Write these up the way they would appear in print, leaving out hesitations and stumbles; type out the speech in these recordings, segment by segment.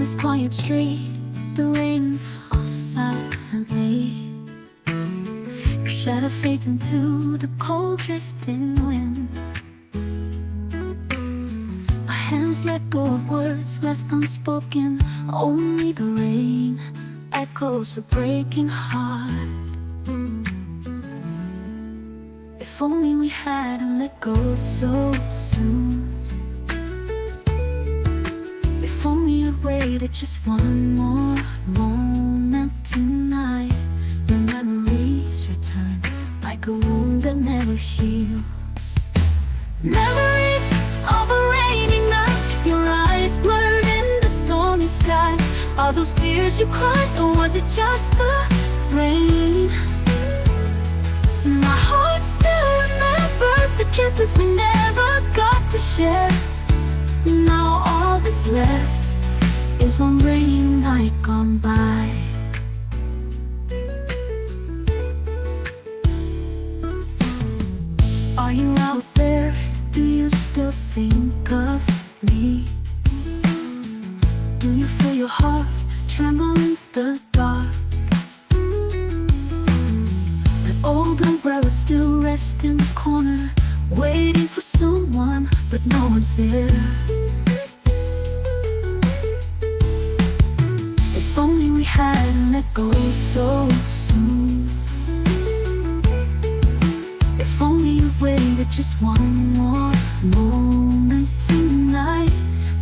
this quiet street, the rain falls silently. Your shadow fades into the cold drifting wind. My hands let go of words left unspoken. Only the rain echoes a breaking heart. If only we hadn't let go so soon. If only I'd waited just one more moment tonight. The memories return like a wound that never heals. Memories of a rainy night, your eyes blurred in the stormy skies. Are those tears you cried, or was it just the rain? My heart still remembers the kisses we never got to share. Now all that's left is one rainy night gone by. Are you out there? Do you still think of me? Do you feel your heart tremble in the dark? That old umbrella still rests in the corner, waiting for someone, but no one's there. If only we hadn't let go so soon. If only you waited just one more moment tonight.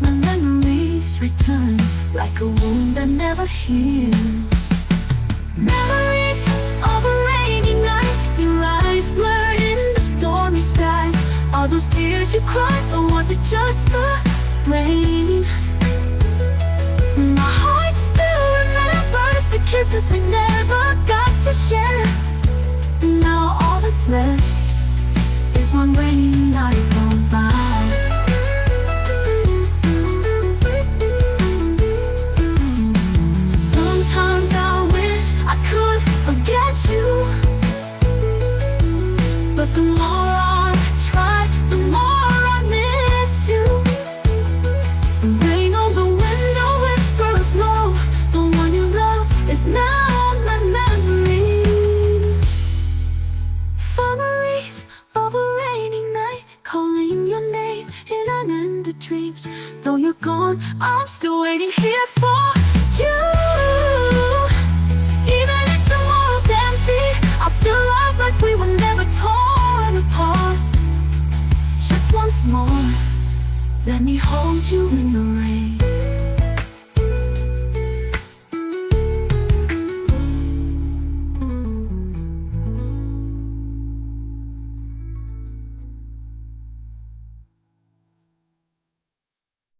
My memories return like a wound that never heals. Memories of a rainy night, your eyes blurred in the stormy skies. Are those tears you cried, or was it just the rain? My heart still remembers the kisses we never got to share. Now all that's left is one rainy night gone by. Sometimes I wish I could forget you, but the more I try, the more I miss you. The rain on the window whispers low. The one you love is now my memory. Memories of a rainy night, calling your name in unended dreams. Though you're gone, I'm still waiting here for you. Even if tomorrow's empty, I'll still love like we were never torn apart. Just once more, let me hold you in the rain.